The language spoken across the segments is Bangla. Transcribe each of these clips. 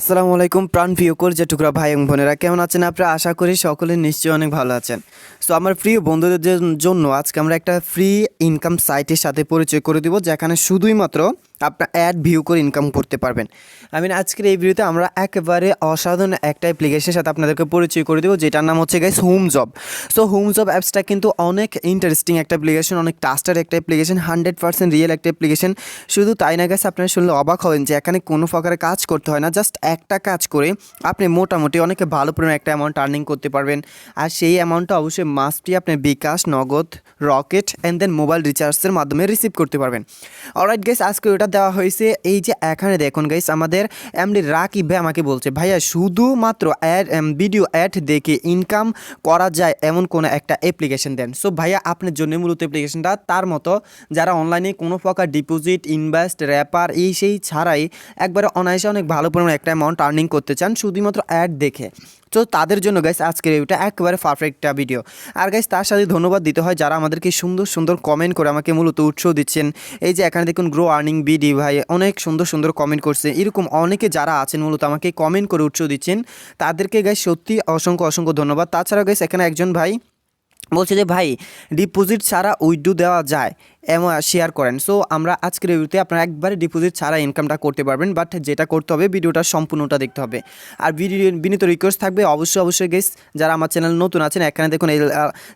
আসসালামু আলাইকুম প্রাণ প্রিয় কলিজা টুকরা ভাই এবং বোনেরা, কেমন আছেন আপনারা? আশা করি সকলে নিশ্চয়ই অনেক ভালো আছেন। সো আমার প্রিয় বন্ধুদের জন্য আজকে আমরা একটা ফ্রি ইনকাম সাইটের সাথে পরিচয় করে দিব, যেখানে শুধুই মাত্র আপনার অ্যাড ভিউ করে ইনকাম করতে পারবেন। আজকের এই ভিডিওতে আমরা একেবারে অসাধারণ একটা অ্যাপ্লিকেশনের সাথে আপনাদেরকে পরিচয় করে দেবো, যেটার নাম হচ্ছে guys home job. So home job অ্যাপসটা কিন্তু অনেক ইন্টারেস্টিং একটা অ্যাপ্লিকেশন, অনেক ট্রাস্টেড একটা অ্যাপ্লিকেশন, 100% রিয়েল একটা অ্যাপ্লিকেশন। শুধু তাই না গাইস, আপনারা শুনলে অবাক হবেন যে এখানে কোনো প্রকারের কাজ করতে হয় না, জাস্ট একটা কাজ করে আপনি মোটামুটি অনেক ভালো পরিমাণে একটা অ্যামাউন্ট আর্নিং করতে পারবেন। আর সেই অ্যামাউন্টটা অবশ্যই মাস্টই আপনি বিকাশ, নগদ, রকেট অ্যান্ড দেন মোবাইল রিচার্জের মাধ্যমে রিসিভ করতে পারবেন। অলরাইট গাইস, আজকে ওটা দেওয়া হয়েছে। এই যে এখানে দেখুন গাইস, আমাদের এমডি রাকিব ভাই আমাকে বলছে, ভাইয়া শুধুমাত্র ভিডিও অ্যাড দেখে ইনকাম করা যায় এমন কোনো একটা অ্যাপ্লিকেশন দেন। সো ভাইয়া আপনার জন্য মূলত অ্যাপ্লিকেশনটা, তার মতো যারা অনলাইনে কোনো প্রকার ডিপোজিট, ইনভেস্ট, র্যাপার এই সেই ছাড়াই একবারে অনায়াসে অনেক ভালো পরিমাণে একটা অ্যামাউন্ট আর্নিং করতে চান শুধুমাত্র অ্যাড দেখে। তো তাদের জন্য গাইস আজকের এটা একেবারে পারফেক্ট একটা ভিডিও। আর গাইস তার সাথে ধন্যবাদ দিতে হয় যারা আমাদেরকে সুন্দর সুন্দর কমেন্ট করে আমাকে মূলত উৎসাহ দিচ্ছেন। এই যে এখানে দেখুন গ্রো আর্নিং বিডি ভাই অনেক সুন্দর সুন্দর কমেন্ট করছে। এরকম অনেকে যারা আছেন মূলত আমাকে কমেন্ট করে উৎসাহ দিচ্ছেন, তাদেরকে গাইস সত্যি অসংখ্য অসংখ্য ধন্যবাদ। তাছাড়াও গাইস এখানে একজন ভাই বলছে যে ভাই ডিপোজিট ছাড়া উইথড্র দেওয়া যায়, এমন শেয়ার করেন। সো আমরা আজকের ভিডিওতে আপনারা একবারে ডিপোজিট ছাড়া ইনকামটা করতে পারবেন, বাট যেটা করতে হবে ভিডিওটা সম্পূর্ণটা দেখতে হবে। আর ভিডিও বিনীত রিকোয়েস্ট থাকবে অবশ্যই গাইস, যারা আমার চ্যানেল নতুন আছেন, এখানে দেখুন এই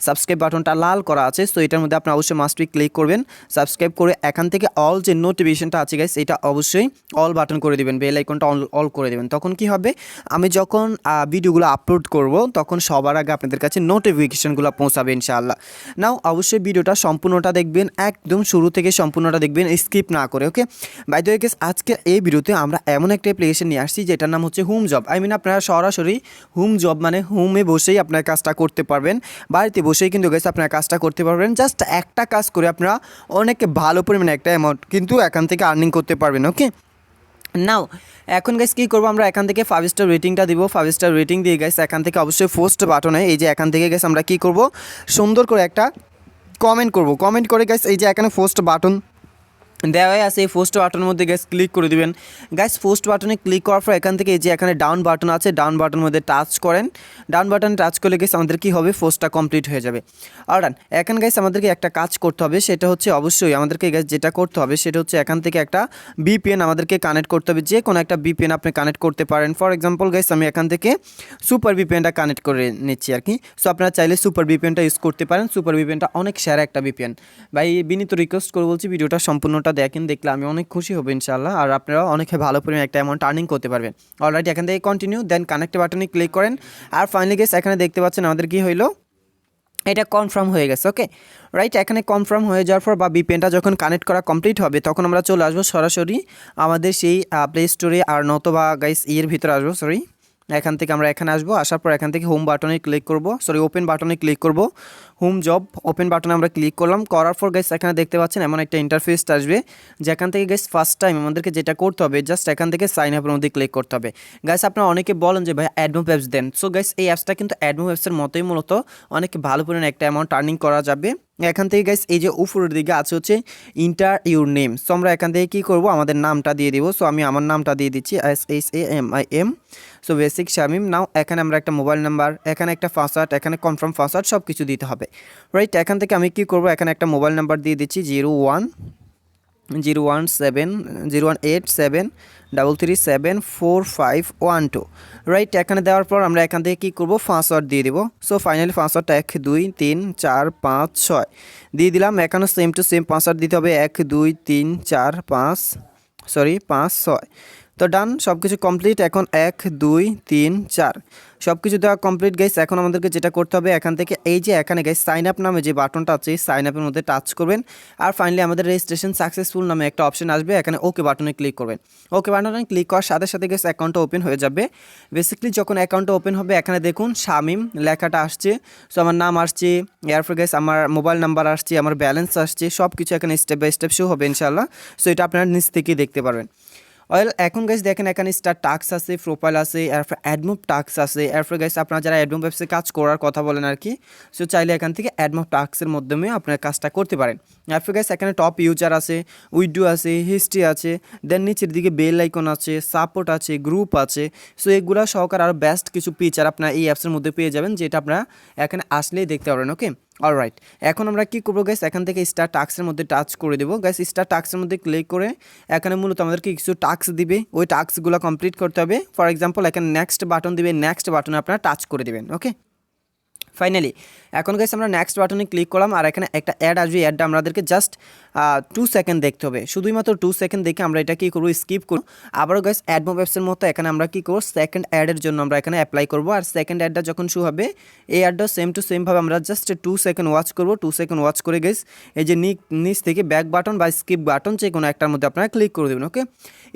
সাবস্ক্রাইব বাটনটা লাল করা আছে। সো এটার মধ্যে আপনারা অবশ্যই মাস্টলি ক্লিক করবেন, সাবস্ক্রাইব করে এখান থেকে অল যে নোটিফিকেশনটা আছে গাইস, এটা অবশ্যই অল বাটন করে দেবেন, বেল আইকনটা অল করে দেবেন। তখন কি হবে, আমি যখন ভিডিওগুলো আপলোড করব তখন সবার আগে আপনাদের কাছে নোটিফিকেশনগুলো পৌঁছাবে ইনশাআল্লাহ। নাও অবশ্যই ভিডিওটা সম্পূর্ণটা দেখবেন, একদম শুরু থেকে সম্পূর্ণটা দেখবেন, স্কিপ না করে। Okay bye the way guys, আজকে এই ভিডিওতে আমরা এমন একটা অ্যাপ্লিকেশন নিয়ে আসছি যেটার নাম হচ্ছে হোম জব। আপনারা সরাসরি হোম জব মানে হোমে বসেই আপনার কাজটা করতে পারবেন, বাড়িতে বসেই কিন্তু গাইস আপনার কাজটা করতে পারবেন। জাস্ট একটা কাজ করে আপনারা অনেক ভালো পরিমাণে একটা অ্যামাউন্ট কিন্তু এখান থেকে আর্নিং করতে পারবেন। ওকে নাও এখন গাইস কী করবো, আমরা এখান থেকে 5 স্টার রেটিংটা দিব। 5 স্টার রেটিং দিয়ে গাইস এখান থেকে অবশ্যই পোস্ট বাটনে এই যে এখান থেকে গাইস আমরা কী করব, সুন্দর করে একটা কমেন্ট করব। কমেন্ট করে গাইস এই যে এখানে পোস্ট বাটন দেওয়াই আছে, এই পোস্ট বাটনের মধ্যে গাইস ক্লিক করে দিবেন। গাইস পোস্ট বাটনে ক্লিক করার পর এখান থেকে এই যে এখানে ডাউন বাটন আছে, ডাউন বাটনের মধ্যে টাচ করেন। ডাউন বাটন টাচ করলে গাইস আমাদের কী হবে, পোস্টটা কমপ্লিট হয়ে যাবে। অলরাইট এখন গাইস আমাদেরকে একটা কাজ করতে হবে, সেটা হচ্ছে অবশ্যই আমাদেরকে গাইস যেটা করতে হবে সেটা হচ্ছে এখান থেকে একটা বিপিএন আমাদেরকে কানেক্ট করতে হবে। যে কোনো একটা বিপিএন আপনি কানেক্ট করতে পারেন। ফর এক্সাম্পল গাইস আমি এখান থেকে সুপার বিপিএনটা কানেক্ট করে নিচ্ছি আর কি। সো আপনারা চাইলে সুপার বিপিএনটা ইউজ করতে পারেন। সুপার বিপিএনটা অনেক সেরা একটা বিপিএন। ভাই বিনীত রিকোয়েস্ট করে বলছি ভিডিওটা সম্পূর্ণটা দেখেন, দেখলে আমি অনেক খুশি হব ইনশাআল্লাহ। আর আপনারা অনেক ভালো পরিমাণে একটা অ্যামাউন্ট আর্নিং করতে পারবেন। অলরাইট এখান থেকে কন্টিনিউ, দেন কানেক্ট বাটনে ক্লিক করেন। আর ফাইনালি গাইস এখানে দেখতে পাচ্ছেন আমাদের কি হইলো, এটা কনফার্ম হয়ে গেছে। ওকে রাইট, এখানে কনফার্ম হয়ে যাওয়ার পর বা বিপিএনটা যখন কানেক্ট করা কমপ্লিট হবে তখন আমরা চলে আসবো সরাসরি আমাদের সেই প্লে স্টোরে, আর নতবা গাইস এর ভিতরে আসবো। এখান থেকে আমরা এখানে আসবো, আসার পর এখান থেকে হোম বাটনে ক্লিক করব, ওপেন বাটনে ক্লিক করব। হোম জব ওপেন বাটনে আমরা ক্লিক করলাম। করার পর গাইস এখানে দেখতে পাচ্ছেন এমন একটা ইন্টারফেস আসবে, যেখান থেকে গাইস ফার্স্ট টাইম আমাদেরকে যেটা করতে হবে জাস্ট এখান থেকে সাইন আপের মধ্যে ক্লিক করতে হবে। গাইস আপনারা অনেকে বলেন যে ভাই অ্যাডমো অ্যাপস দেন। সো গাইস এই অ্যাপসটা কিন্তু অ্যাডমো অ্যাপসের মতোই মূলত অনেক ভালো পরিমাণে একটা অ্যামাউন্ট আর্নিং করা যাবে। এখান থেকে গাইস এই যে উপরের দিকে আছে হচ্ছে ইন্টার ইউর নেম। সো আমরা এখান থেকে কী করবো, আমাদের নামটা দিয়ে দিব। সো আমি আমার নামটা দিয়ে দিচ্ছি SHAMIM। So basic Shamim. Now এখানে আমরা একটা মোবাইল নাম্বার, এখানে একটা পাসওয়ার্ড, এখানে কনফার্ম পাসওয়ার্ড সব কিছু দিতে হবে। রাইট এখান থেকে আমি কী করবো, এখানে একটা মোবাইল নাম্বার দিয়ে দিচ্ছি 018733374512। রাইট এখানে দেওয়ার পর আমরা এখান থেকে কী করবো, পাসওয়ার্ড দিয়ে দিব। সো ফাইনালি পাসওয়ার্ডটা 12345 দিয়ে দিলাম। এখানে সেম টু সেম পাসওয়ার্ড দিতে হবে 12345 তো ডান, সব কিছু কমপ্লিট। এখন 12345 সব কিছু দেওয়া কমপ্লিট গাইস। এখন আমাদেরকে যেটা করতে হবে, এখান থেকে এই যে এখানে গাইস সাইন আপ নামে যে বাটনটা আছে, সাইন আপের মধ্যে টাচ করবেন। আর ফাইনালি আমাদের রেজিস্ট্রেশন সাকসেসফুল নামে একটা অপশন আসবে, এখানে ওকে বাটনে ক্লিক করবেন। ওকে বাটনে ক্লিক করার সাথে সাথে গাইস অ্যাকাউন্টটা ওপেন হয়ে যাবে। বেসিক্যালি যখন অ্যাকাউন্টটা ওপেন হবে এখানে দেখুন শামিম লেখাটা আসছে। সো আমার নাম আসছে, এরপর গাইস আমার মোবাইল নাম্বার আসছে, আমার ব্যালেন্স আসছে, সব কিছু এখানে স্টেপ বাই স্টেপ শো হবে ইনশাআল্লাহ। সো এটা আপনারা নিচ থেকেই দেখতে পারবেন। ওয়েল এখন গাইস দেখেন এখানে স্টার টাস্ক আছে, প্রোফাইল আছে, এরপর অ্যাডমুভ টাস্ক আছে। এরপর গাইস আপনারা যারা অ্যাডমুভ অ্যাপসে কাজ করার কথা বলেন আর কি, সো চাইলে এখান থেকে অ্যাডমুভ টাস্কের মাধ্যমে আপনার কাজটা করতে পারেন। এরপর গাইস এখানে টপ ইউজার আছে, উইডো আছে, হিস্ট্রি আছে, দেন নিচের দিকে বেল আইকন আছে, সাপোর্ট আছে, গ্রুপ আছে। সো এগুলা সহকারে আরও বেস্ট কিছু ফিচার আপনার এই অ্যাপসের মধ্যে পেয়ে যাবেন, যেটা আপনারা এখানে আসলেই দেখতে পারবেন। ওকে, অলরাইট, এখন আমরা কি করবো গাইস, এখান থেকে স্টার টাস্কের মধ্যে টাচ করে দেবো। গাইস স্টার টাস্কের মধ্যে ক্লিক করে এখানে মূলত আমাদেরকে কিছু টাস্ক দিবে, ওই টাস্কগুলো কমপ্লিট করতে হবে। ফর এক্সাম্পল এখানে নেক্সট বাটন দিবে, নেক্সট বাটনে আপনারা টাচ করে দেবেন। ওকে, ফাইনালি এখন গাইস আমরা নেক্সট বাটনে ক্লিক করলাম, আর এখানে একটা অ্যাড আসবে। অ্যাডটা আমাদেরকে জাস্ট 2 সেকেন্ড দেখতে হবে, শুধুমাত্র 2 সেকেন্ড দেখে আমরা এটা কী করবো, স্কিপ করবো। আবারও গাইস অ্যাডমোব অ্যাপসের মতো এখানে আমরা কী করবো, সেকেন্ড অ্যাডের জন্য আমরা এখানে অ্যাপ্লাই করবো। আর সেকেন্ড অ্যাডটা যখন শু হবে, এই অ্যাডটাও সেম টু সেমভাবে আমরা জাস্ট 2 সেকেন্ড ওয়াচ করবো। 2 সেকেন্ড ওয়াচ করে গাইস এই যে নিচ থেকে ব্যাক বাটন বা স্কিপ বাটন যে কোনো একটার মধ্যে আপনারা ক্লিক করে দেবেন। ওকে,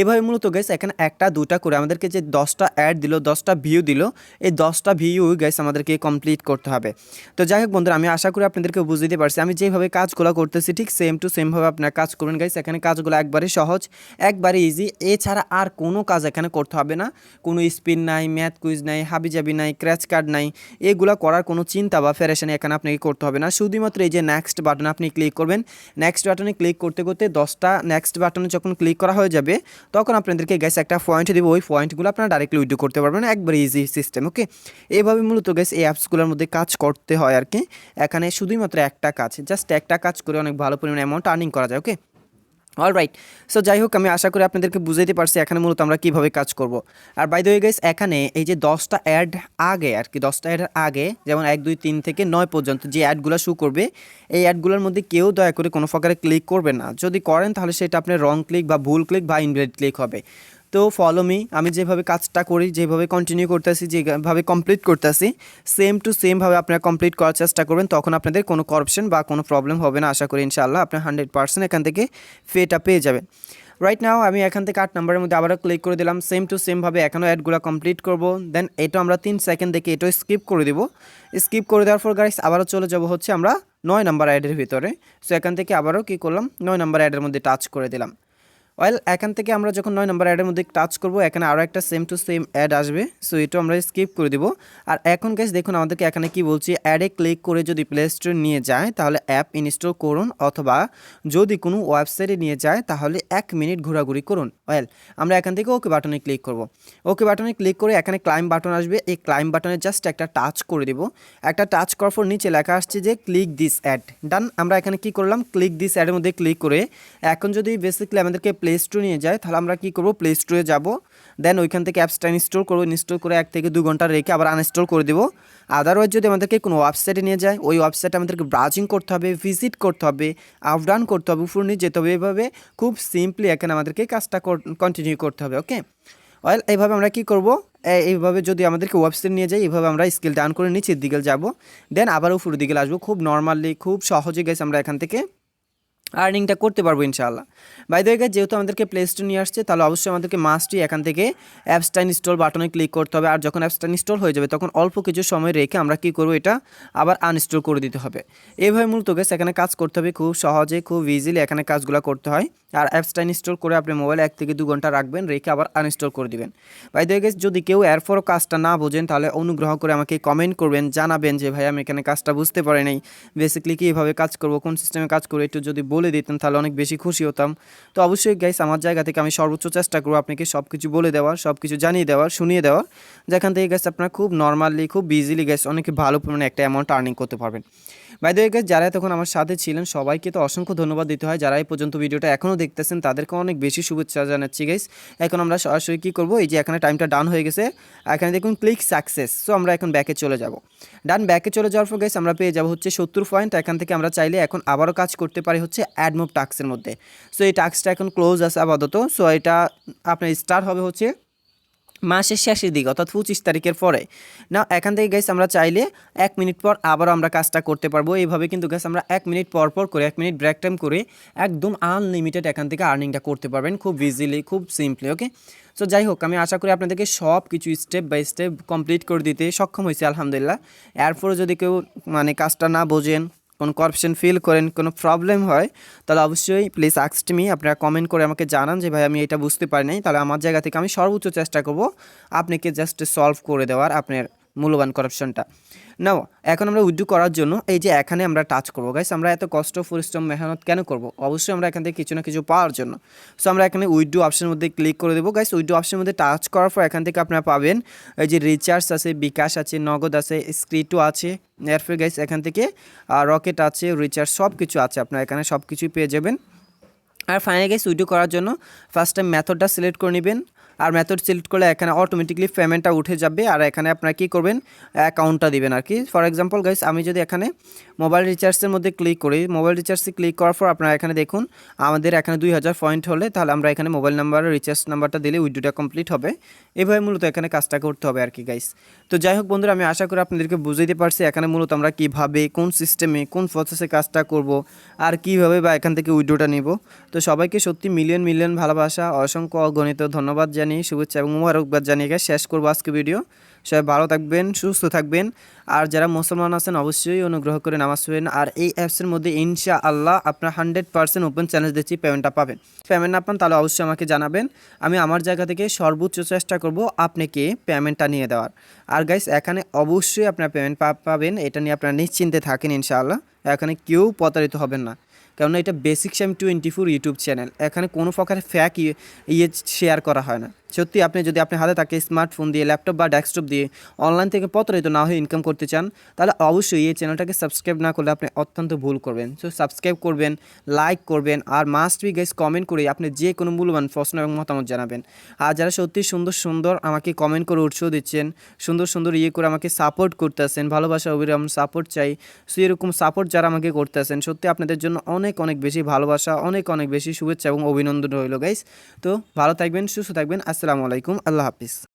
এভাবে মূলত গাইস এখানে একটা দুটা করে আমাদেরকে যে 10টা অ্যাড দিল, 10টা ভিউ দিল, এই 10টা ভিউ গাইস আমাদেরকে কমপ্লিট করতে হবে। তো যাই হোক বন্ধুরা, আমি আশা করি আপনাদেরকে বুঝে দিতে পারছি। আমি যেভাবে কাজগুলো করতেছি ঠিক সেম টু সেমভাবে আপনারা কাজ করবেন গাইস। এখানে কাজগুলো একবারে সহজ, একবারে ইজি, এছাড়া আর কোনো কাজ এখানে করতে হবে না। কোনো স্পিন নাই, ম্যাথ কুইজ নাই, হাবিজাবি নাই, ক্র্যাচ কার্ড নাই, এগুলো করার কোনো চিন্তা বা ফেরেশানি এখানে আপনাকে করতে হবে না। শুধুমাত্র এই যে নেক্সট বাটনে আপনি ক্লিক করবেন। নেক্সট বাটনে ক্লিক করতে করতে 10টা নেক্সট বাটনে যখন ক্লিক করা হয়ে যাবে, তখন আপনাদেরকে গাইস একটা পয়েন্ট দেবো, ওই পয়েন্টগুলো আপনারা ডাইরেক্টলি উইথড্র করতে পারবেন, একবারে ইজি সিস্টেম। ওকে, এইভাবে মূলত গাইস এই অ্যাপসগুলোর মধ্যে কাজ করতে হয় আর কি। এখানে শুধুমাত্র একটা কাজ, জাস্ট একটা কাজ করে অনেক ভালো পরিমাণ অ্যামাউন্ট আর্নিং করা যায়। ওকে, অলরাইট, সো যাই হোক আমি আশা করি আপনাদেরকে বুঝাইতে পারছি এখানে মূলত আমরা কীভাবে কাজ করব। আর বাই দ্য ওয়ে গাইস, এখানে এই যে 10টা অ্যাড আগে আর কি, 10টা অ্যাডের আগে যেমন 1 2 3 থেকে 9 পর্যন্ত যে অ্যাডগুলো শো করবে, এই অ্যাডগুলোর মধ্যে কেউ দয়া করে কোনো প্রকারে ক্লিক করবে না। যদি করেন তাহলে সেটা আপনার রং ক্লিক বা ভুল ক্লিক বা ইনভ্যালিড ক্লিক হবে। তো ফলো মি, আমি যেভাবে কাজটা করি, যেভাবে কন্টিনিউ করতেছি, যেভাবে কমপ্লিট করতেছি, সেম টু সেমভাবে আপনারা কমপ্লিট করার চেষ্টা করবেন। তখন আপনাদের কোনো করাপশন বা কোনো প্রবলেম হবে না। আশা করি ইনশাআল্লাহ আপনার 100% এখান থেকে ফেটা পেয়ে যাবেন। রাইট নাও আমি এখান থেকে 8 নম্বরের মধ্যে আবারও ক্লিক করে দিলাম। সেম টু সেমভাবে এখনও অ্যাডগুলো কমপ্লিট করব। দেন এটা আমরা 3 সেকেন্ড দেখে এটাও স্কিপ করে দেবো। স্কিপ করে দেওয়ার পর গাইস আবারও চলে যাব হচ্ছে আমরা 9 নম্বর অ্যাডের ভিতরে। সো এখান থেকে আবারও কী করলাম, 9 নম্বর অ্যাডের মধ্যে টাচ করে দিলাম। ওয়েল এখান থেকে আমরা যখন 9 নম্বর অ্যাডের মধ্যে টাচ করব, এখানে আরও একটা সেম টু সেম অ্যাড আসবে। সো এটাও আমরা স্কিপ করে দেবো। আর এখন গাইস দেখুন আমাদেরকে এখানে কি বলছি, অ্যাডে ক্লিক করে যদি প্লে স্টোরে নিয়ে যায় তাহলে অ্যাপ ইনস্টল করুন, অথবা যদি কোনো ওয়েবসাইটে নিয়ে যায় তাহলে 1 মিনিট ঘোরাঘুরি করুন। ওয়েল আমরা এখান থেকে ওকে বাটনে ক্লিক করব। ওকে বাটনে ক্লিক করে এখানে ক্লাইম বাটন আসবে, এই ক্লাইম বাটনে জাস্ট একটা টাচ করে দেব। একটা টাচ করার পর নিচে লেখা আসছে যে ক্লিক দিস অ্যাড, ডান। আমরা এখানে কি করলাম, ক্লিক দিস অ্যাডের মধ্যে ক্লিক করে এখন যদি বেসিক্যালি আমাদেরকে প্লে স্টোরে নিয়ে যায় তাহলে আমরা কি করব, প্লে স্টোরে যাব। দেন ওইখান থেকে অ্যাপসটা ইনস্টল করবো, ইনস্টল করে 1 থেকে 2 ঘন্টা রেখে আবার আনইনস্টল করে দেবো। আদারওয়াইজ যদি আমাদেরকে কোনো ওয়েবসাইটে নিয়ে যায়, ওই ওয়েবসাইটে আমাদেরকে ব্রাউজিং করতে হবে, ভিজিট করতে হবে, আপ ডাউন করতে হবে, উপর নিয়ে যেতে হবে। এভাবে খুব সিম্পলি এখানে আমাদেরকে কাজটা কন্টিনিউ করতে হবে। ওকে, ওয়েল এইভাবে আমরা কী করব, এইভাবে যদি আমাদেরকে ওয়েবসাইট নিয়ে যায়, এইভাবে আমরা স্কেল ডাউন করে নিচের দিকে যাব। দেন আবার উপরের দিকে আসবো। খুব নর্মালি খুব সহজে গেছে আমরা এখান থেকে আর্নিংটা করতে পারবো ইনশাআল্লাহ। বাই দ্য ওয়ে যেহেতু আমাদেরকে প্লে স্টোর নিয়ে আসছে, তাহলে অবশ্যই আমাদেরকে মাস্টই এখান থেকে অ্যাপসটা ইনস্টল বাটনে ক্লিক করতে হবে। আর যখন অ্যাপসটা ইনস্টল হয়ে যাবে তখন অল্প কিছু সময় রেখে আমরা কী করবো, এটা আবার আনইনস্টল করে দিতে হবে। এইভাবে মূলত গেছে এখানে কাজ করতে হবে, খুব সহজে খুব ইজিলি এখানে কাজগুলো করতে হয়। আর অ্যাপসটা ইনস্টল করে আপনি মোবাইলে 1 থেকে 2 ঘন্টা রাখবেন, রেখে আবার আনইনস্টল করে দিবেন। বাই দ্য ওয়ে যদি কেউ এরপরও কাজটা না বোঝেন তাহলে অনুগ্রহ করে আমাকে কমেন্ট করবেন, জানাবেন যে ভাই আমি এখানে কাজটা বুঝতে পারি নাই, বেসিক্যালি কীভাবে কাজ করবো, কোন সিস্টেমে কাজ করবো, একটু যদি বলে দিতেন তাহলে অনেক বেশি খুশি হতাম। তো অবশ্যই গাইস আমার জায়গা থেকে আমি সর্বোচ্চ চেষ্টা করবো আপনাকে সব কিছু বলে দেওয়ার, সব কিছু জানিয়ে দেওয়ার, শুনিয়ে দেওয়ার, যেখান থেকে গাইস আপনারা খুব নর্মালি খুব ইজিলি গাইস অনেক ভালো পরিমাণে একটা অ্যামাউন্ট আর্নিং করতে পারবেন। বাই দ্য ওয়ে গাইস যারা তখন আমার সাথে ছিলেন সবাইকে তো অসংখ্য ধন্যবাদ দিতে হয়। যারা এই পর্যন্ত ভিডিওটা এখনও দেখতেছেন তাদেরকে অনেক বেশি শুভেচ্ছা জানাচ্ছি গাইস। এখন আমরা সরাসরি কী করবো, এই যে এখানে টাইমটা ডান হয়ে গেছে, এখানে দেখুন ক্লিক সাকসেস। সো আমরা এখন ব্যাকে চলে যাব। ডান ব্যাকে চলে যাওয়ার পর গাইস আমরা পেয়ে যাব হচ্ছে 70 পয়েন্ট। এখান থেকে আমরা চাইলে এখন আবারও কাজ করতে পারি হচ্ছে অ্যাড মুভ টাস্কের মধ্যে। সো এই টাস্কটা এখন ক্লোজ আছে আপাতত। সো এটা আপনার স্টার্ট হবে হচ্ছে মাসের শেষের দিকে, অর্থাৎ 25 তারিখের পরে। না এখান থেকে গাইস আমরা চাইলে 1 মিনিট পর আবারও আমরা কাজটা করতে পারবো। এইভাবে কিন্তু গাইস আমরা 1 মিনিট পর পর করে 1 মিনিট ব্রেক টাইম করে একদম আনলিমিটেড এখান থেকে আর্নিংটা করতে পারবেন খুব ইজিলি, খুব সিম্পলি। ওকে, সো যাই হোক আমি আশা করি আপনাদেরকে সব কিছু স্টেপ বাই স্টেপ কমপ্লিট করে দিতে সক্ষম হয়েছে আলহামদুলিল্লাহ। এরপরে যদি কেউ মানে কাজটা না বোঝেন, কোনো করাপশন ফিল করেন, কোনো প্রবলেম হয়, তাহলে অবশ্যই প্লিজ আস্ক মি, আপনারা কমেন্ট করে আমাকে জানান যে ভাই আমি এটা বুঝতে পারি নাই, তাহলে আমার জায়গা থেকে আমি সর্বোচ্চ চেষ্টা করব আপনাকে জাস্ট সলভ করে দেওয়ার আপনার মূল্যবান করাপশনটা। নাও এখন আমরা উইথড্র করার জন্য এই যে এখানে আমরা টাচ করবো গাইস। আমরা এত কষ্ট পরিশ্রম মেহনত কেন করব? অবশ্যই আমরা এখান থেকে কিছু না কিছু পাওয়ার জন্য। সো আমরা এখানে উইথড্র অপশনের মধ্যে ক্লিক করে দেবো গাইস। উইথড্র অপশনের মধ্যে টাচ করার পর এখান থেকে আপনারা পাবেন এই যে রিচার্জ আছে, বিকাশ আছে, নগদ আছে, স্ক্রিটো আছে, এরপর গাইস এখান থেকে রকেট আছে, রিচার্জ সব কিছু আছে, আপনারা এখানে সব কিছুই পেয়ে যাবেন। আর ফাইনালি গাইস উইথড্র করার জন্য ফার্স্ট টাইম মেথডটা সিলেক্ট করে নেবেন। আর মেথড সিলেক্ট করলে এখানে অটোমেটিকলি পেমেন্টটা উঠে যাবে। আর এখানে আপনারা কী করবেন, অ্যাকাউন্টটা দিবেন আর কি। ফর এক্সাম্পল গাইস আমি যদি এখানে মোবাইল রিচার্জের মধ্যে ক্লিক করি, মোবাইল রিচার্জে ক্লিক করার পর আপনারা এখানে দেখুন আমাদের এখানে 2000 পয়েন্ট হলে তাহলে আমরা এখানে মোবাইল নাম্বার রিচার্জ নাম্বারটা দিলে উইথড্রটা কমপ্লিট হবে। এভাবে মূলত এখানে কাজটা করতে হবে আর কি গাইস। তো যাই হোক বন্ধুরা, আমি আশা করি আপনাদেরকে বুঝাইতে পারছি এখানে মূলত আমরা কীভাবে, কোন সিস্টেমে, কোন প্রসেসে কাজটা করব আর কীভাবে বা এখান থেকে উইথড্রটা নিব। তো সবাইকে সত্যি মিলিয়ন মিলিয়ন ভালোবাসা, অসংখ্য অগণিত ধন্যবাদ জানিয়ে, শুভেচ্ছা এবং মোবারকবাদ জানিয়ে শেষ করবো আজকে ভিডিও। সবাই ভালো থাকবেন, সুস্থ থাকবেন। আর যারা মুসলমান আছেন অবশ্যই অনুগ্রহ করে নামাজ পড়েন। আর এই অ্যাপসের মধ্যে ইনশাআল্লাহ আপনার 100% ওপেন চ্যালেঞ্জ দিচ্ছি, পেমেন্টটা পাবেন। পেমেন্ট না পান তাহলে অবশ্যই আমাকে জানাবেন, আমি আমার জায়গা থেকে সর্বোচ্চ চেষ্টা করব আপনাকে পেমেন্টটা নিয়ে দেওয়ার। আর গাইস এখানে অবশ্যই আপনার পেমেন্ট পাবেন, এটা নিয়ে আপনারা নিশ্চিন্তে থাকেন ইনশাআল্লাহ। এখানে কেউ প্রতারিত হবেন না, কারণ এটা বেসিক শাইম 24 ইউটিউব চ্যানেল, এখানে কোনো প্রকার ফ্যাক শেয়ার করা হয় না। সত্যি আপনি যদি আপনার হাতে থাকে স্মার্টফোন দিয়ে, ল্যাপটপ বা ডেস্কটপ দিয়ে অনলাইন থেকে প্রতারিত না হয়ে ইনকাম করতে চান, তাহলে অবশ্যই এই চ্যানেলটাকে সাবস্ক্রাইব না করলে আপনি অত্যন্ত ভুল করবেন। সো সাবস্ক্রাইব করবেন, লাইক করবেন, আর মাস্ট বি গাইস কমেন্ট করে আপনি যে কোনো মূল্যবান প্রশ্ন এবং মতামত জানাবেন। আর যারা সত্যি সুন্দর সুন্দর আমাকে কমেন্ট করে উৎসাহ দিচ্ছেন, সুন্দর সুন্দর করে আমাকে সাপোর্ট করতেছেন, ভালোবাসা অবিরাম সাপোর্ট চাই। সো এরকম সাপোর্ট যারা আমাকে করতেছেন, সত্যি আপনাদের জন্য অনেক অনেক বেশি ভালোবাসা, অনেক অনেক বেশি শুভেচ্ছা এবং অভিনন্দন রইল গাইস। তো ভালো থাকবেন, সুস্থ থাকবেন। আসসালামু আলাইকুম, আল্লাহ হাফিজ।